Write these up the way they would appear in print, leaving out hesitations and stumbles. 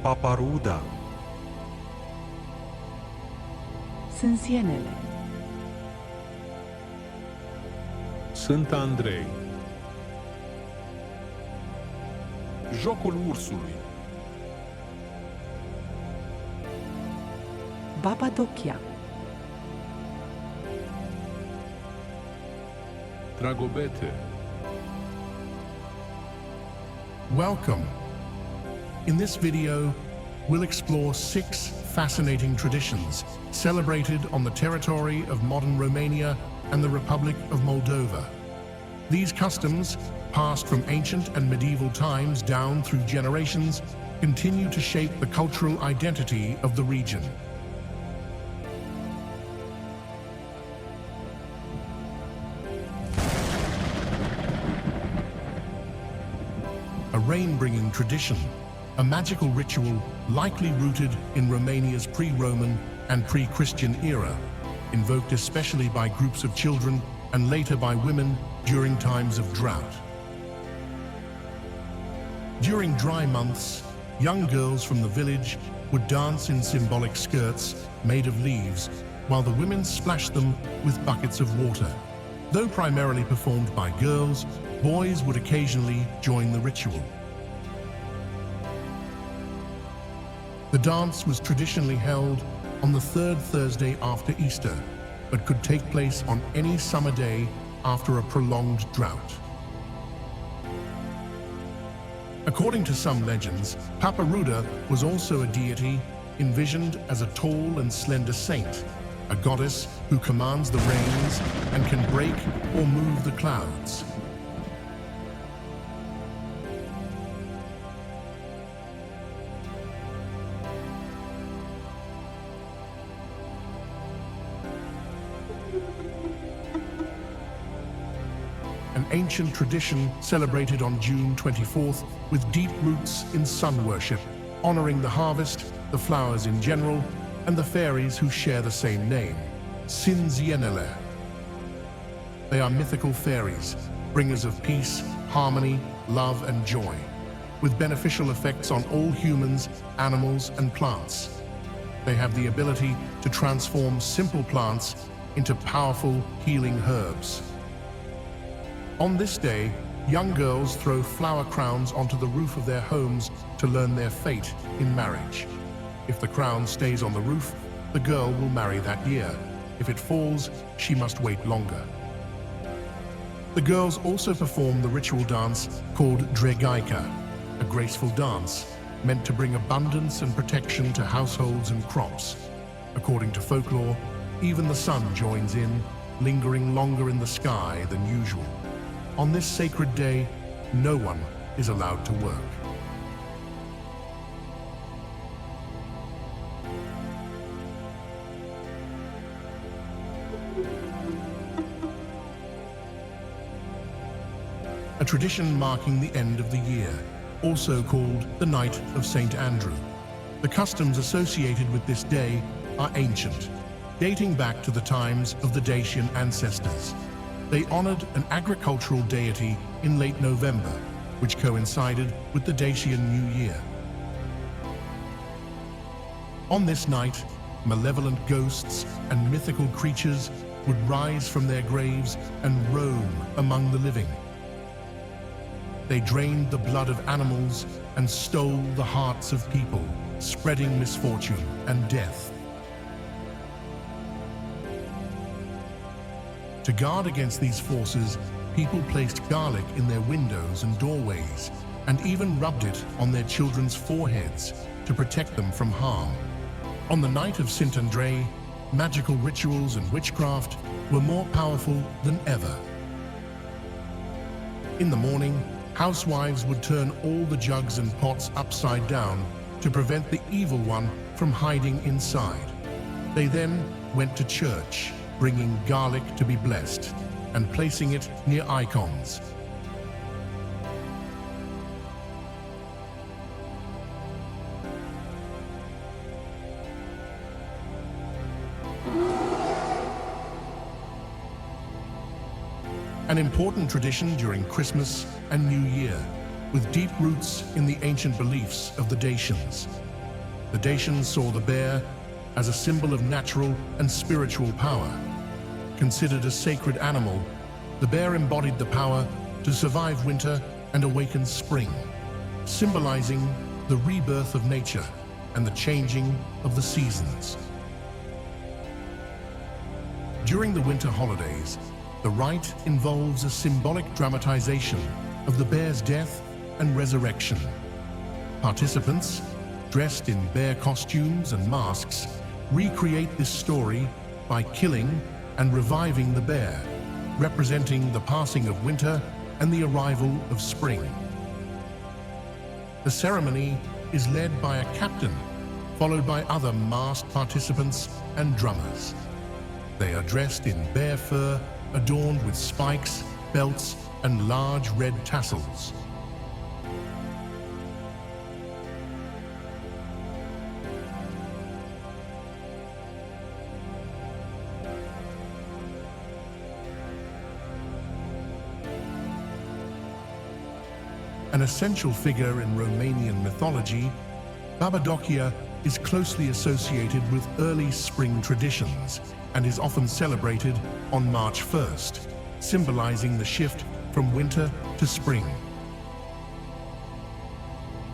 Paparuda, Sânzienele, Sântandrei, Jocul Ursului, Dochia, Dragobete. Welcome. In this video, we'll explore 6 fascinating traditions celebrated on the territory of modern Romania and the Republic of Moldova. These customs, passed from ancient and medieval times down through generations, continue to shape the cultural identity of the region. A rain-bringing tradition, a magical ritual likely rooted in Romania's pre-Roman and pre-Christian era, invoked especially by groups of children and later by women during times of drought. During dry months, young girls from the village would dance in symbolic skirts made of leaves, while the women splashed them with buckets of water. Though primarily performed by girls, boys would occasionally join the ritual. The dance was traditionally held on the third Thursday after Easter, but could take place on any summer day after a prolonged drought. According to some legends, Paparuda was also a deity envisioned as a tall and slender saint, a goddess who commands the rains and can break or move the clouds. An ancient tradition celebrated on June 24th with deep roots in sun worship, honoring the harvest, the flowers in general, and the fairies who share the same name, Sanzienele. They are mythical fairies, bringers of peace, harmony, love, and joy, with beneficial effects on all humans, animals, and plants. They have the ability to transform simple plants into powerful, healing herbs. On this day, young girls throw flower crowns onto the roof of their homes to learn their fate in marriage. If the crown stays on the roof, the girl will marry that year. If it falls, she must wait longer. The girls also perform the ritual dance called Dragaica, a graceful dance meant to bring abundance and protection to households and crops. According to folklore, even the sun joins in, lingering longer in the sky than usual. On this sacred day, no one is allowed to work. A tradition marking the end of the year, also called the Night of St. Andrew. The customs associated with this day are ancient, dating back to the times of the Dacian ancestors. They honored an agricultural deity in late November, which coincided with the Dacian New Year. On this night, malevolent ghosts and mythical creatures would rise from their graves and roam among the living. They drained the blood of animals and stole the hearts of people, spreading misfortune and death. To guard against these forces, people placed garlic in their windows and doorways, and even rubbed it on their children's foreheads to protect them from harm. On the night of Santandrei, magical rituals and witchcraft were more powerful than ever. In the morning, housewives would turn all the jugs and pots upside down to prevent the evil one from hiding inside. They then went to church, bringing garlic to be blessed and placing it near icons. An important tradition during Christmas and New Year, with deep roots in the ancient beliefs of the Dacians. The Dacians saw the bear as a symbol of natural and spiritual power. Considered a sacred animal, the bear embodied the power to survive winter and awaken spring, symbolizing the rebirth of nature and the changing of the seasons. During the winter holidays, the rite involves a symbolic dramatization of the bear's death and resurrection. Participants, dressed in bear costumes and masks, recreate this story by killing and reviving the bear, representing the passing of winter and the arrival of spring. The ceremony is led by a captain, followed by other masked participants and drummers. They are dressed in bear fur, adorned with spikes, belts, and large red tassels. An essential figure in Romanian mythology, Dochia is closely associated with early spring traditions and is often celebrated on March 1st, symbolizing the shift from winter to spring.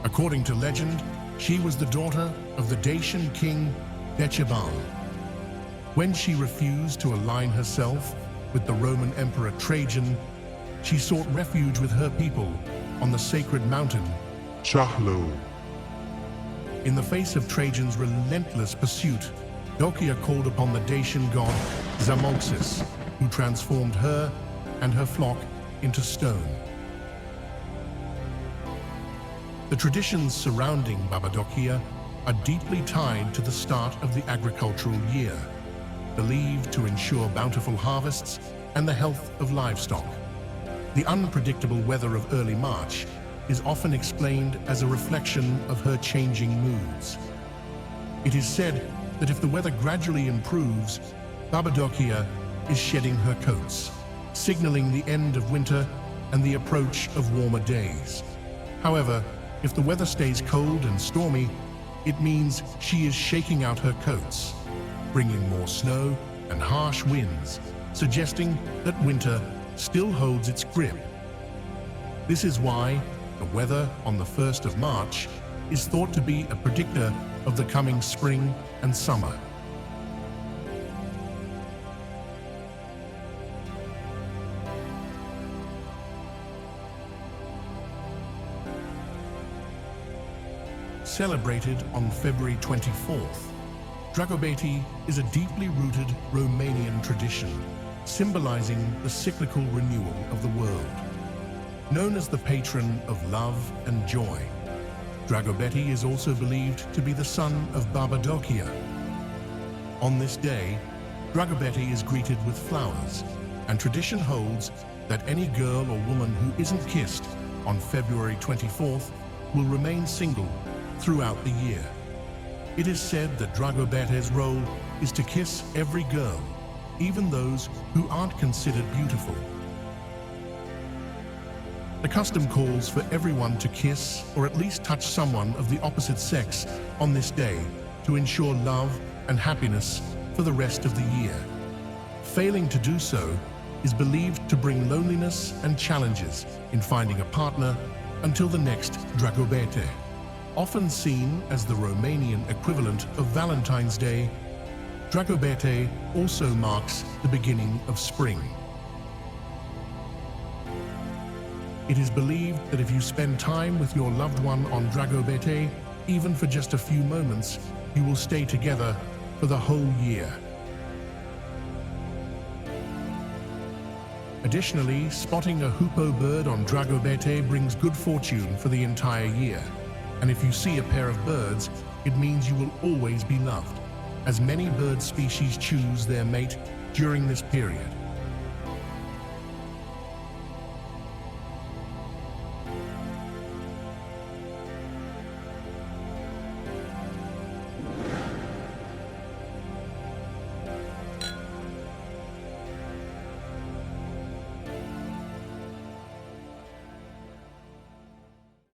According to legend, she was the daughter of the Dacian king Dacian. When she refused to align herself with the Roman Emperor Trajan, she sought refuge with her people on the sacred mountain Jocul. In the face of Trajan's relentless pursuit, Dochia called upon the Dacian god Zamolxis, who transformed her and her flock into stone. The traditions surrounding Dochia are deeply tied to the start of the agricultural year, believed to ensure bountiful harvests and the health of livestock. The unpredictable weather of early March is often explained as a reflection of her changing moods. It is said that if the weather gradually improves, Dochia is shedding her coats, signaling the end of winter and the approach of warmer days. However, if the weather stays cold and stormy, it means she is shaking out her coats, bringing more snow and harsh winds, suggesting that winter still holds its grip. This is why the weather on the 1st of March is thought to be a predictor of the coming spring and summer. Celebrated on February 24th, Dragobete is a deeply rooted Romanian tradition, symbolizing the cyclical renewal of the world. Known as the patron of love and joy, Dragobete is also believed to be the son of Dochia. On this day, Dragobete is greeted with flowers, and tradition holds that any girl or woman who isn't kissed on February 24th will remain single throughout the year. It is said that Dragobete's role is to kiss every girl, even those who aren't considered beautiful. The custom calls for everyone to kiss or at least touch someone of the opposite sex on this day to ensure love and happiness for the rest of the year. Failing to do so is believed to bring loneliness and challenges in finding a partner until the next Dragobete. Often seen as the Romanian equivalent of Valentine's Day, Dragobete also marks the beginning of spring. It is believed that if you spend time with your loved one on Dragobete, even for just a few moments, you will stay together for the whole year. Additionally, spotting a hoopoe bird on Dragobete brings good fortune for the entire year. And if you see a pair of birds, it means you will always be loved, as many bird species choose their mate during this period.